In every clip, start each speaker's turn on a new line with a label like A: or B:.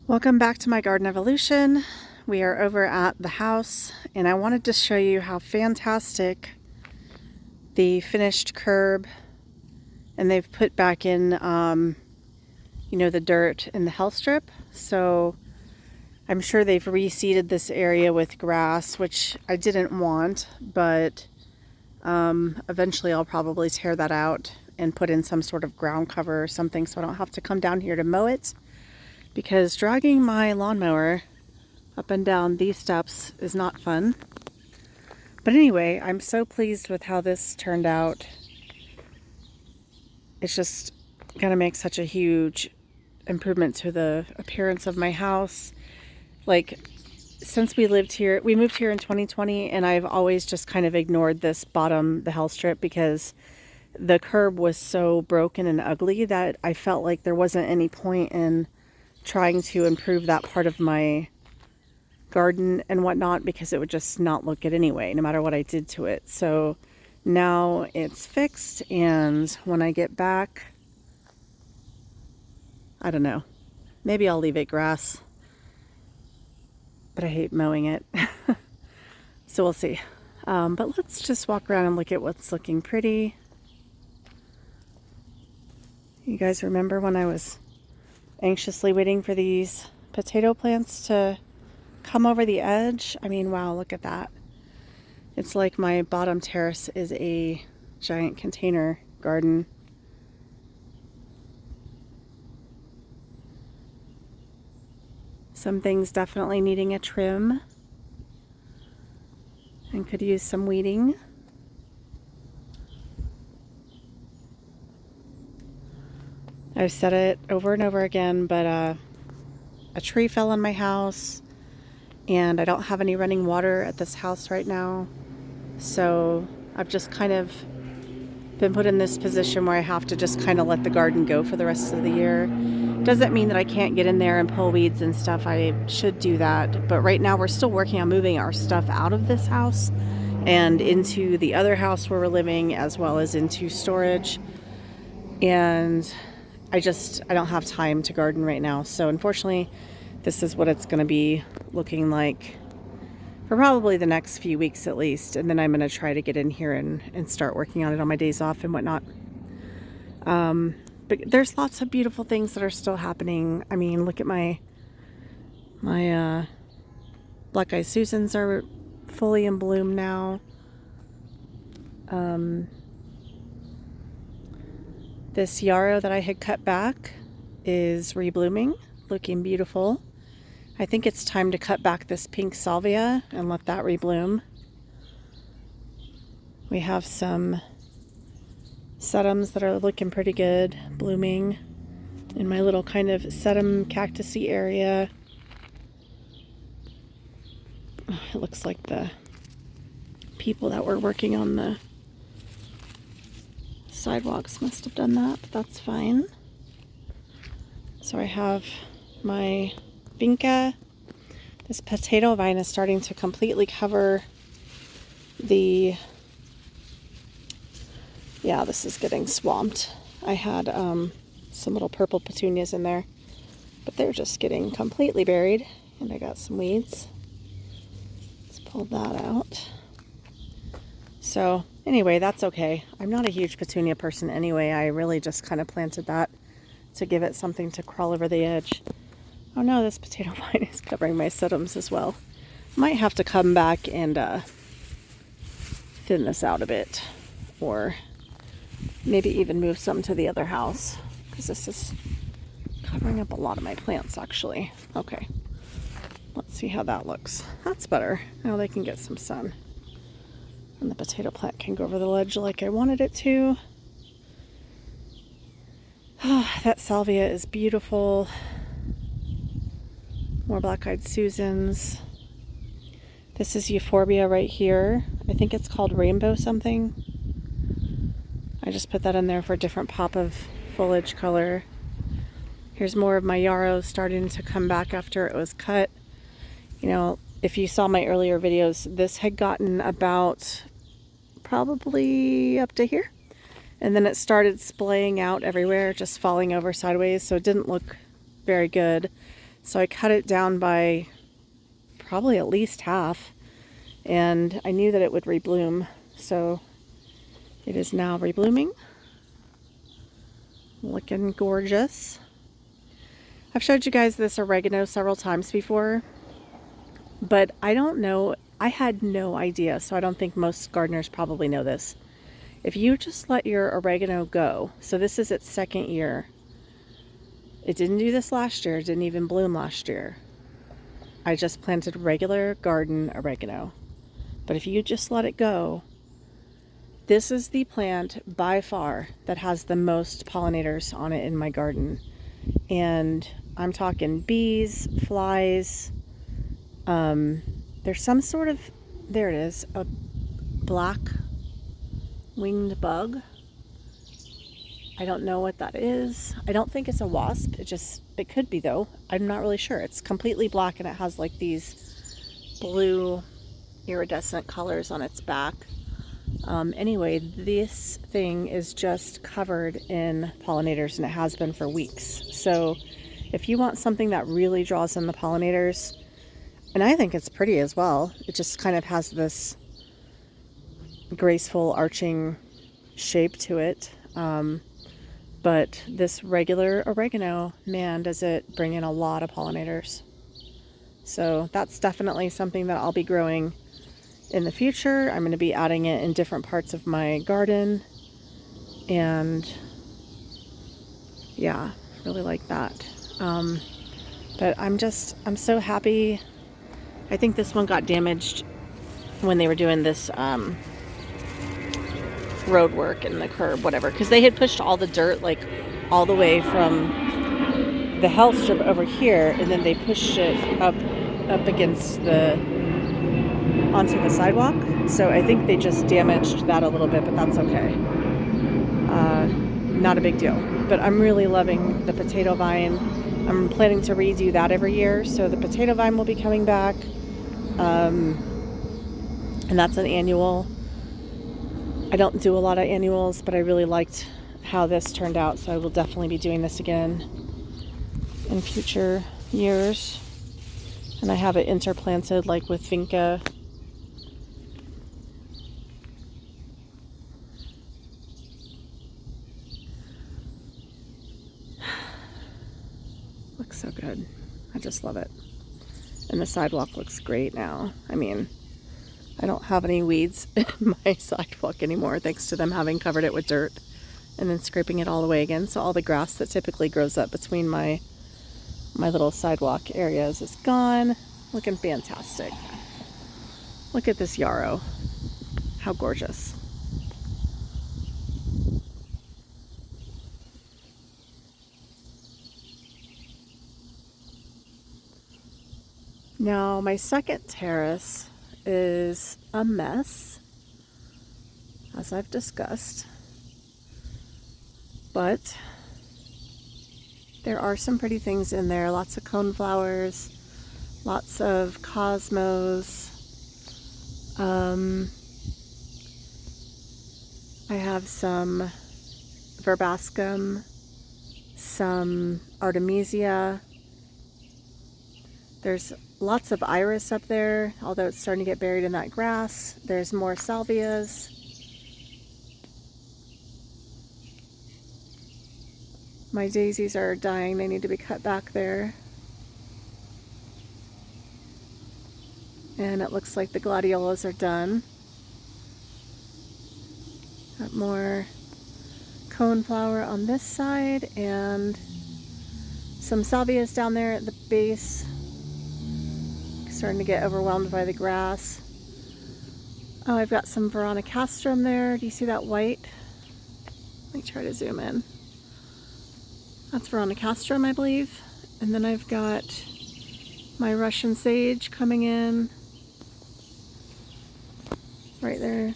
A: Welcome back to my garden evolution. We are over at the house and I wanted to show you how fantastic the finished curb, and they've put back in the dirt in the health strip. So I'm sure they've reseeded this area with grass, which I didn't want, but eventually I'll probably tear that out and put in some sort of ground cover or something so I don't have to come down here to mow it, because dragging my lawnmower up and down these steps is not fun. But anyway, I'm so pleased with how this turned out. It's just gonna make such a huge improvement to the appearance of my house. Like, since we moved here in 2020, and I've always just kind of ignored this bottom, the health strip, because the curb was so broken and ugly that I felt like there wasn't any point in trying to improve that part of my garden and whatnot, because it would just not look good anyway, no matter what I did to it. So now it's fixed, and when I get back, I don't know, maybe I'll leave it grass, but I hate mowing it. So we'll see. But let's just walk around and look at what's looking pretty. You guys remember when I was anxiously waiting for these potato plants to come over the edge? I mean, wow, look at that. It's like my bottom terrace is a giant container garden. Some things definitely needing a trim and could use some weeding. I've said it over and over again, but a tree fell on my house, and I don't have any running water at this house right now. So I've just kind of been put in this position where I have to just kind of let the garden go for the rest of the year. Doesn't mean that I can't get in there and pull weeds and stuff. I should do that. But right now we're still working on moving our stuff out of this house and into the other house where we're living, as well as into storage. And I don't have time to garden right now. So unfortunately, this is what it's going to be looking like for probably the next few weeks at least. And then I'm going to try to get in here and start working on it on my days off and whatnot. But there's lots of beautiful things that are still happening. I mean, look at my black-eyed Susans are fully in bloom now. This yarrow that I had cut back is reblooming, looking beautiful. I think it's time to cut back this pink salvia and let that rebloom. We have some sedums that are looking pretty good, blooming in my little kind of sedum cactusy area. It looks like the people that were working on the sidewalks must have done that, but that's fine. So I have my vinca. This potato vine is starting to completely cover the, yeah, this is getting swamped. I had some little purple petunias in there, but they're just getting completely buried, and I got some weeds. Let's pull that out. So anyway, that's okay. I'm not a huge petunia person anyway. I really just kind of planted that to give it something to crawl over the edge. Oh no, this potato vine is covering my sedums as well. Might have to come back and thin this out a bit, or maybe even move some to the other house, because this is covering up a lot of my plants actually. Okay, let's see how that looks. That's better. Now they can get some sun. And the potato plant can go over the ledge like I wanted it to. Oh, that salvia is beautiful. More black-eyed Susans. This is euphorbia right here. I think it's called rainbow something. I just put that in there for a different pop of foliage color. Here's more of my yarrow starting to come back after it was cut. You know, if you saw my earlier videos, this had gotten about probably up to here, and then it started splaying out everywhere, just falling over sideways, so it didn't look very good. So I cut it down by probably at least half, and I knew that it would rebloom, so it is now reblooming. Looking gorgeous. I've showed you guys this oregano several times before, but I don't know, I had no idea, so I don't think most gardeners probably know this. If you just let your oregano go, so this is its second year. It didn't do this last year, it didn't even bloom last year. I just planted regular garden oregano. But if you just let it go, this is the plant by far that has the most pollinators on it in my garden. And I'm talking bees, flies, there's some sort of, there it is, a black winged bug. I don't know what that is. I don't think it's a wasp. It could be though. I'm not really sure. It's completely black and it has like these blue iridescent colors on its back. Anyway, this thing is just covered in pollinators and it has been for weeks. So if you want something that really draws in the pollinators, and I think it's pretty as well, it just kind of has this graceful arching shape to it. But this regular oregano, man, does it bring in a lot of pollinators. So that's definitely something that I'll be growing in the future. I'm going to be adding it in different parts of my garden. And yeah, really like that. But I'm so happy. I think this one got damaged when they were doing this road work in the curb, whatever, because they had pushed all the dirt like all the way from the health strip over here, and then they pushed it up against onto the sidewalk. So I think they just damaged that a little bit, but that's okay. Not a big deal. But I'm really loving the potato vine. I'm planning to redo that every year, so the potato vine will be coming back, and that's an annual. I don't do a lot of annuals, but I really liked how this turned out, so I will definitely be doing this again in future years. And I have it interplanted like with vinca. Looks so good. I just love it. And the sidewalk looks great now. I mean, I don't have any weeds in my sidewalk anymore, thanks to them having covered it with dirt and then scraping it all the way again. So all the grass that typically grows up between my little sidewalk areas is gone. Looking fantastic. Look at this yarrow. How gorgeous. Now my second terrace is a mess, as I've discussed, but there are some pretty things in there. Lots of coneflowers, lots of cosmos. I have some verbascum, some artemisia. There's lots of iris up there, although it's starting to get buried in that grass. There's more salvias. My daisies are dying. They need to be cut back there. And it looks like the gladiolas are done. Got more coneflower on this side and some salvias down there at the base. Starting to get overwhelmed by the grass. Oh, I've got some veronicastrum there. Do you see that white? Let me try to zoom in. That's veronicastrum, I believe. And then I've got my Russian sage coming in. Right there.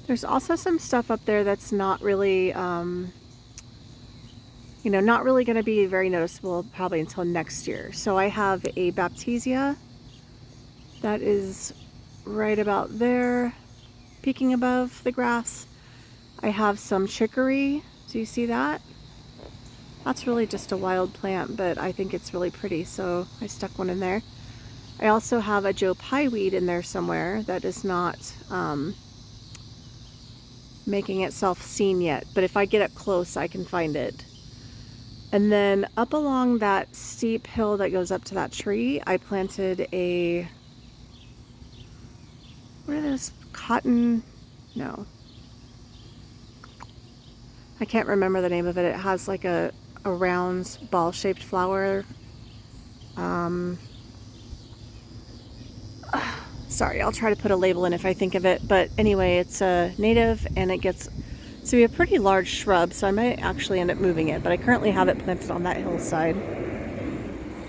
A: There's also some stuff up there that's not really, not really going to be very noticeable probably until next year. So I have a Baptisia that is right about there, peeking above the grass. I have some chicory Do you see that? That's really just a wild plant, but I think it's really pretty, so I stuck one in there. I also have a Joe Pye weed in there somewhere that is not making itself seen yet, but if I get up close I can find it. And then up along that steep hill that goes up to that tree, I planted a, what are those, cotton, no, I can't remember the name of it. It has like a round ball-shaped flower. Sorry, I'll try to put a label in if I think of it. But anyway, it's a native and it gets to be a pretty large shrub, so I might actually end up moving it. But I currently have it planted on that hillside.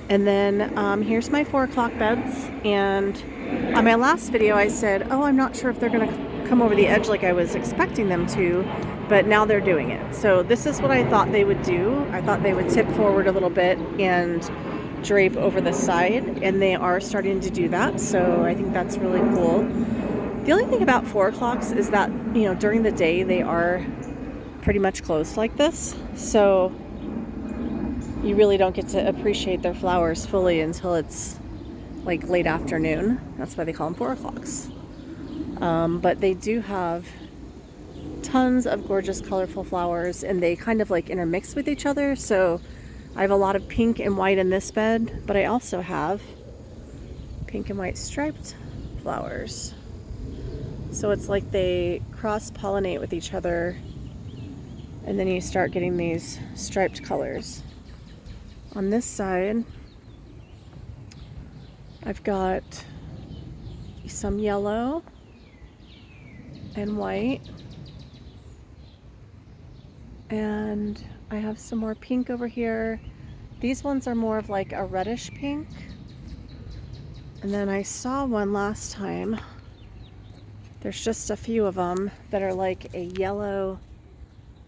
A: And then here's my 4 o'clock beds. And on my last video I said, oh, I'm not sure if they're gonna come over the edge like I was expecting them to, but now they're doing it. So this is what I thought they would do. I thought they would tip forward a little bit and drape over the side, and they are starting to do that, so I think that's really cool. The only thing about 4 o'clocks is that, you know, during the day they are pretty much closed like this, so you really don't get to appreciate their flowers fully until it's like late afternoon. That's why they call them 4 o'clocks. But they do have tons of gorgeous colorful flowers, and they kind of like intermix with each other, so I have a lot of pink and white in this bed, but I also have pink and white striped flowers. So it's like they cross-pollinate with each other, and then you start getting these striped colors. On this side, I've got some yellow and white, and I have some more pink over here. These ones are more of like a reddish pink. And then I saw one last time. There's just a few of them that are like a yellow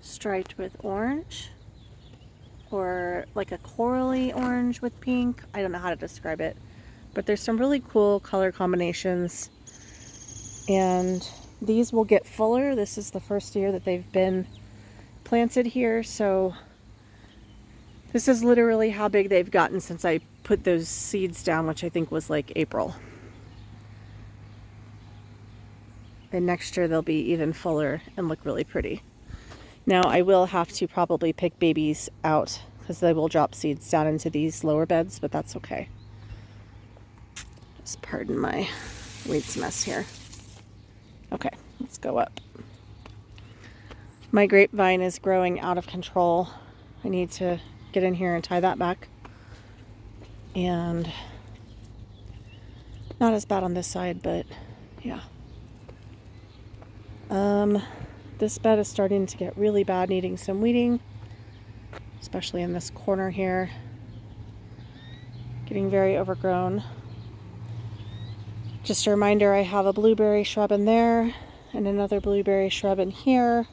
A: striped with orange, or like a corally orange with pink. I don't know how to describe it, but there's some really cool color combinations. And these will get fuller. This is the first year that they've been planted here, so this is literally how big they've gotten since I put those seeds down, which I think was like April. And next year they'll be even fuller and look really pretty. Now I will have to probably pick babies out because they will drop seeds down into these lower beds, but that's okay. Just pardon my weeds mess here. Okay, let's go up. My grapevine is growing out of control. I need to get in here and tie that back. And not as bad on this side, but yeah. This bed is starting to get really bad, needing some weeding, especially in this corner here. Getting very overgrown. Just a reminder, I have a blueberry shrub in there and another blueberry shrub in here.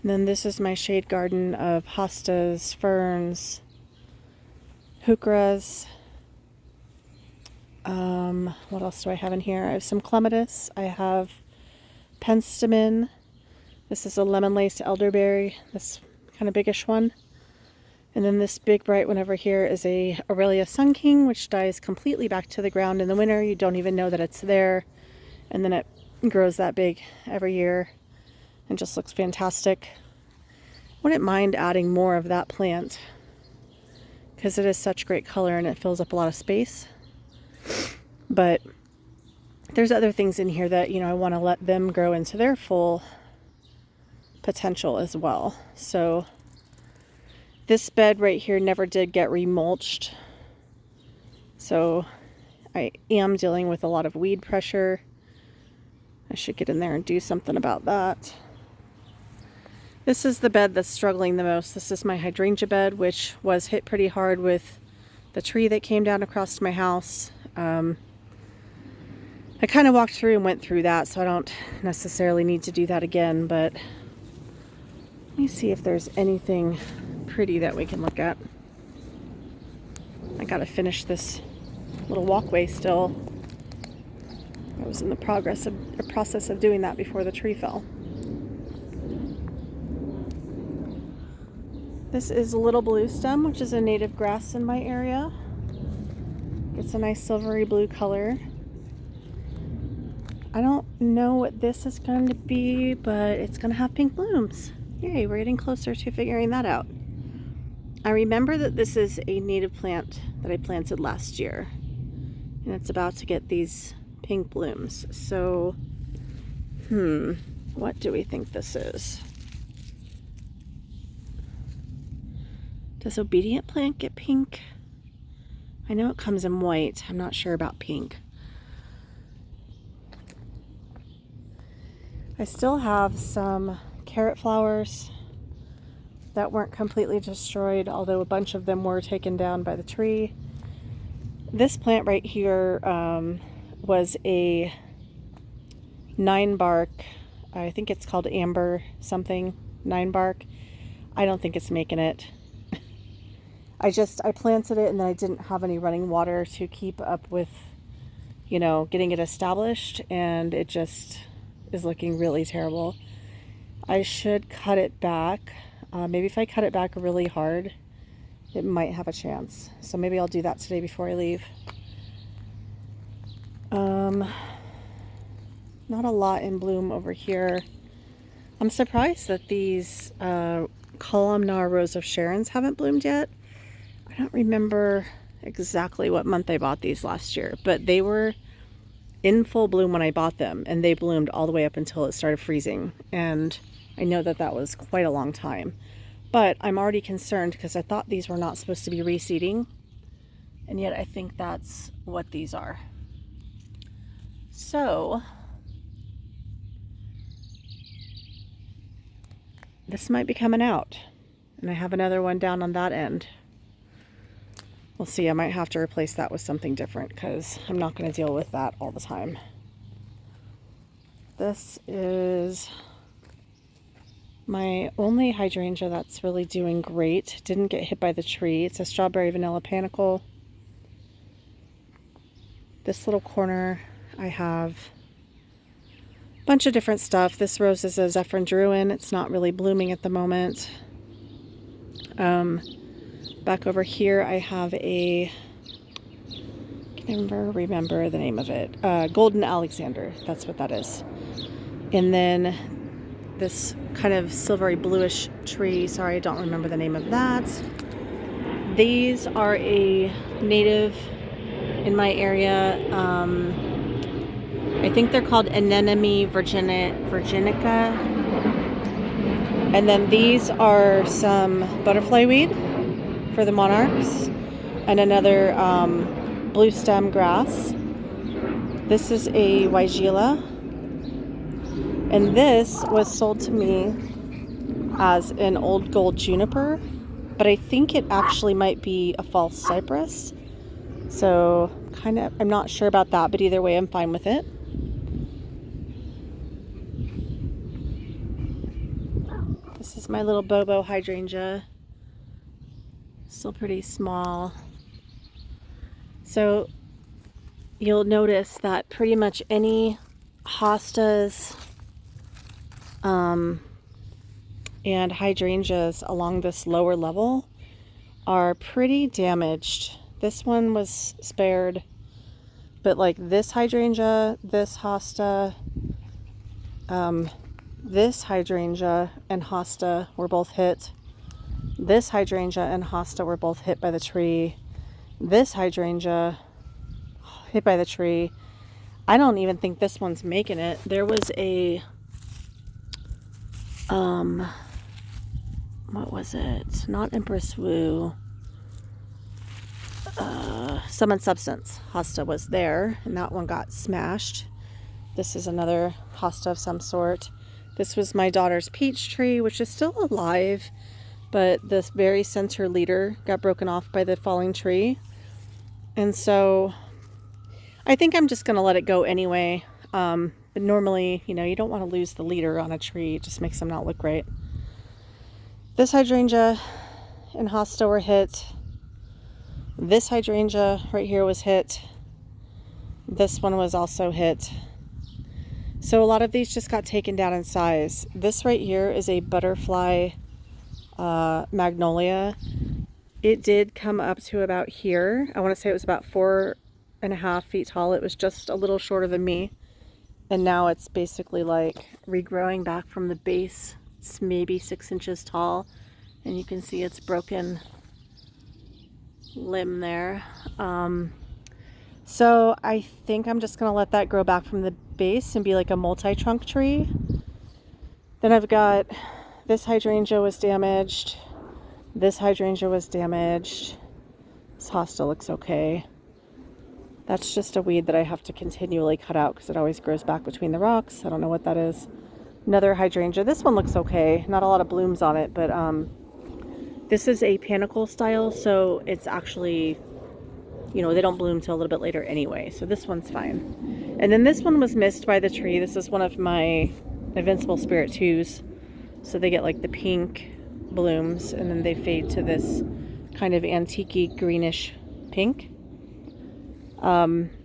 A: And then this is my shade garden of hostas, ferns, heucheras. What else do I have in here? I have some clematis. I have penstemon. This is a lemon lace elderberry, this kind of biggish one. And then this big bright one over here is a Aurelia Sun King, which dies completely back to the ground in the winter. You don't even know that it's there. And then it grows that big every year and just looks fantastic. Wouldn't mind adding more of that plant because it is such great color and it fills up a lot of space. But there's other things in here that, you know, I want to let them grow into their full potential as well. So this bed right here never did get remulched. So I am dealing with a lot of weed pressure. I should get in there and do something about that. This is the bed that's struggling the most. This is my hydrangea bed, which was hit pretty hard with the tree that came down across my house. I kind of walked through and went through that, so I don't necessarily need to do that again, but let me see if there's anything pretty that we can look at. I gotta finish this little walkway still. I was in the process of doing that before the tree fell. This is Little Blue Stem, which is a native grass in my area. It's a nice silvery blue color. I don't know what this is going to be, but it's going to have pink blooms. Yay, we're getting closer to figuring that out. I remember that this is a native plant that I planted last year, and it's about to get these pink blooms. So, what do we think this is? Does Obedient Plant get pink? I know it comes in white. I'm not sure about pink. I still have some carrot flowers that weren't completely destroyed, although a bunch of them were taken down by the tree. This plant right here was a 9-bark, I think it's called amber something, 9-bark. I don't think it's making it. I planted it and then I didn't have any running water to keep up with, getting it established, and it just is looking really terrible. I should cut it back. Maybe if I cut it back really hard, it might have a chance. So maybe I'll do that today before I leave. Not a lot in bloom over here. I'm surprised that these columnar Rose of Sharons haven't bloomed yet. I don't remember exactly what month I bought these last year, but they were in full bloom when I bought them, and they bloomed all the way up until it started freezing. And I know that that was quite a long time, but I'm already concerned because I thought these were not supposed to be reseeding, and yet I think that's what these are. So this might be coming out, and I have another one down on that end. We'll see. I might have to replace that with something different because I'm not going to deal with that all the time. This is my only hydrangea that's really doing great. Didn't get hit by the tree. It's a strawberry vanilla panicle. This little corner, I have a bunch of different stuff. This rose is a Zephyrin Druin. It's not really blooming at the moment. Back over here, I have a, I can never remember the name of it. Golden Alexander, that's what that is. And then this kind of silvery bluish tree. Sorry, I don't remember the name of that. These are a native in my area. I think they're called Anemone virginica. And then these are some butterfly weed for the monarchs, and another blue stem grass. This is a Weigela, and this was sold to me as an old gold juniper, but I think it actually might be a false cypress. So I'm not sure about that, but either way I'm fine with it. This is my little Bobo hydrangea. Still pretty small. So you'll notice that pretty much any hostas and hydrangeas along this lower level are pretty damaged. This one was spared, but like this hydrangea, this hosta, this hydrangea and hosta were both hit. This hydrangea and hosta were both hit by the tree. This hydrangea hit by the tree. I don't even think this one's making it. There was a what was it? Not Empress Wu. Summon Substance hosta was there, and that one got smashed. This is another hosta of some sort. This was my daughter's peach tree, which is still alive, but this very center leader got broken off by the falling tree. And so I think I'm just going to let it go anyway. But normally, you don't want to lose the leader on a tree. It just makes them not look great. This hydrangea and hosta were hit. This hydrangea right here was hit. This one was also hit. So a lot of these just got taken down in size. This right here is a butterfly magnolia. It did come up to about here. I want to say it was about 4.5 feet tall. It was just a little shorter than me. And now it's basically like regrowing back from the base. It's maybe 6 inches tall. And you can see its broken limb there. So I think I'm just going to let that grow back from the base and be like a multi-trunk tree. Then I've got this hydrangea was damaged. This hydrangea was damaged. This hosta looks okay. That's just a weed that I have to continually cut out because it always grows back between the rocks. I don't know what that is. Another hydrangea. This one looks okay. Not a lot of blooms on it, but this is a panicle style, so it's actually, you know, they don't bloom till a little bit later anyway. So this one's fine. And then this one was missed by the tree. This is one of my Invincible Spirit 2s. So they get like the pink blooms and then they fade to this kind of antique-y greenish pink.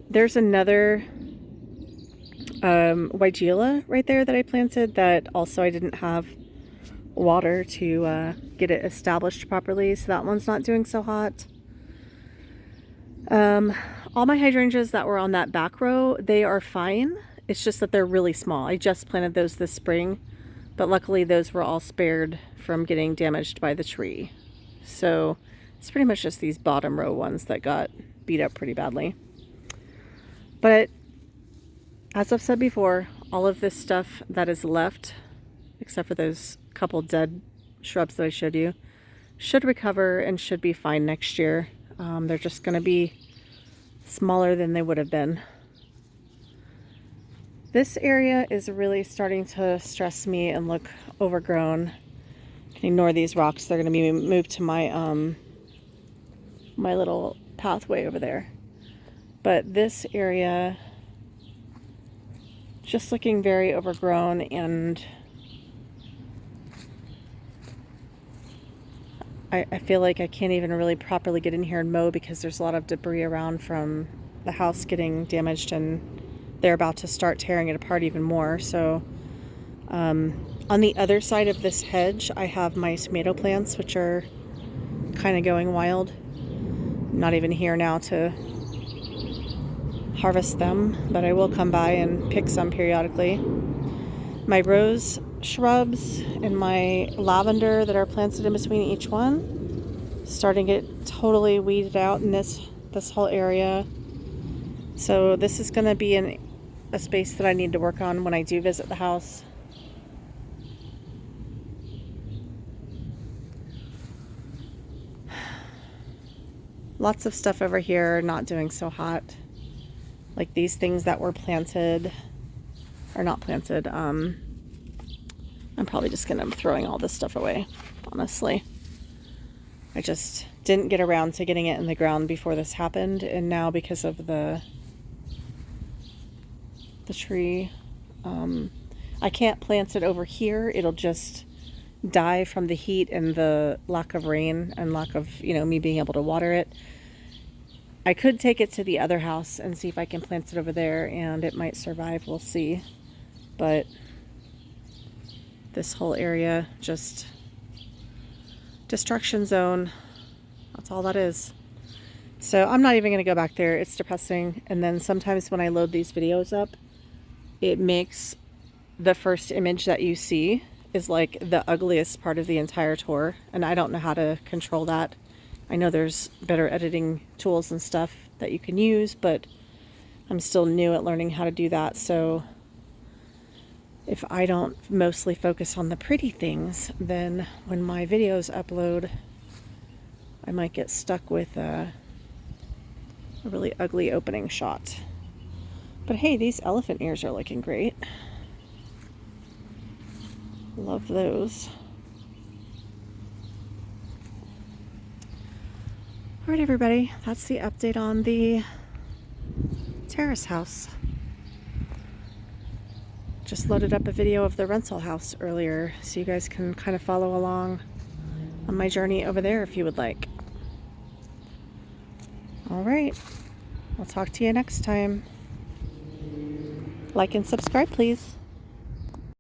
A: There's another Weigela right there that I planted that also I didn't have water to get it established properly, so that one's not doing so hot. All my hydrangeas that were on that back row, they are fine. It's just that they're really small. I just planted those this spring, but luckily those were all spared from getting damaged by the tree. So it's pretty much just these bottom row ones that got beat up pretty badly. But as I've said before, all of this stuff that is left, except for those couple dead shrubs that I showed you, should recover and should be fine next year. They're just going to be smaller than they would have been. This area is really starting to stress me and look overgrown. You can ignore these rocks. They're going to be moved to my my little pathway over there. But this area just looking very overgrown, and I feel like I can't even really properly get in here and mow because there's a lot of debris around from the house getting damaged, and they're about to start tearing it apart even more. So on the other side of this hedge, I have my tomato plants, which are kind of going wild. I'm not even here now to harvest them, but I will come by and pick some periodically. My rose shrubs and my lavender that are planted in between each one, starting to get totally weeded out in this whole area. So this is going to be a space that I need to work on when I do visit the house. Lots of stuff over here not doing so hot. Like these things that were planted, or not planted, I'm probably just going to be throwing all this stuff away, honestly. I just didn't get around to getting it in the ground before this happened, and now because of the tree, I can't plant it over here. It'll just die from the heat and the lack of rain and lack of, you know, me being able to water it. I could take it to the other house and see if I can plant it over there, and it might survive. We'll see. But this whole area, just destruction zone. That's all that is. So I'm not even going to go back there. It's depressing. And then sometimes when I load these videos up, it makes the first image that you see is like the ugliest part of the entire tour. And I don't know how to control that. I know there's better editing tools and stuff that you can use, but I'm still new at learning how to do that. So if I don't mostly focus on the pretty things, then when my videos upload, I might get stuck with a really ugly opening shot. But hey, these elephant ears are looking great. Love those. All right, everybody, that's the update on the terrace house. Just loaded up a video of the rental house earlier, so you guys can kind of follow along on my journey over there if you would like. All right, I'll talk to you next time. Like and subscribe, please.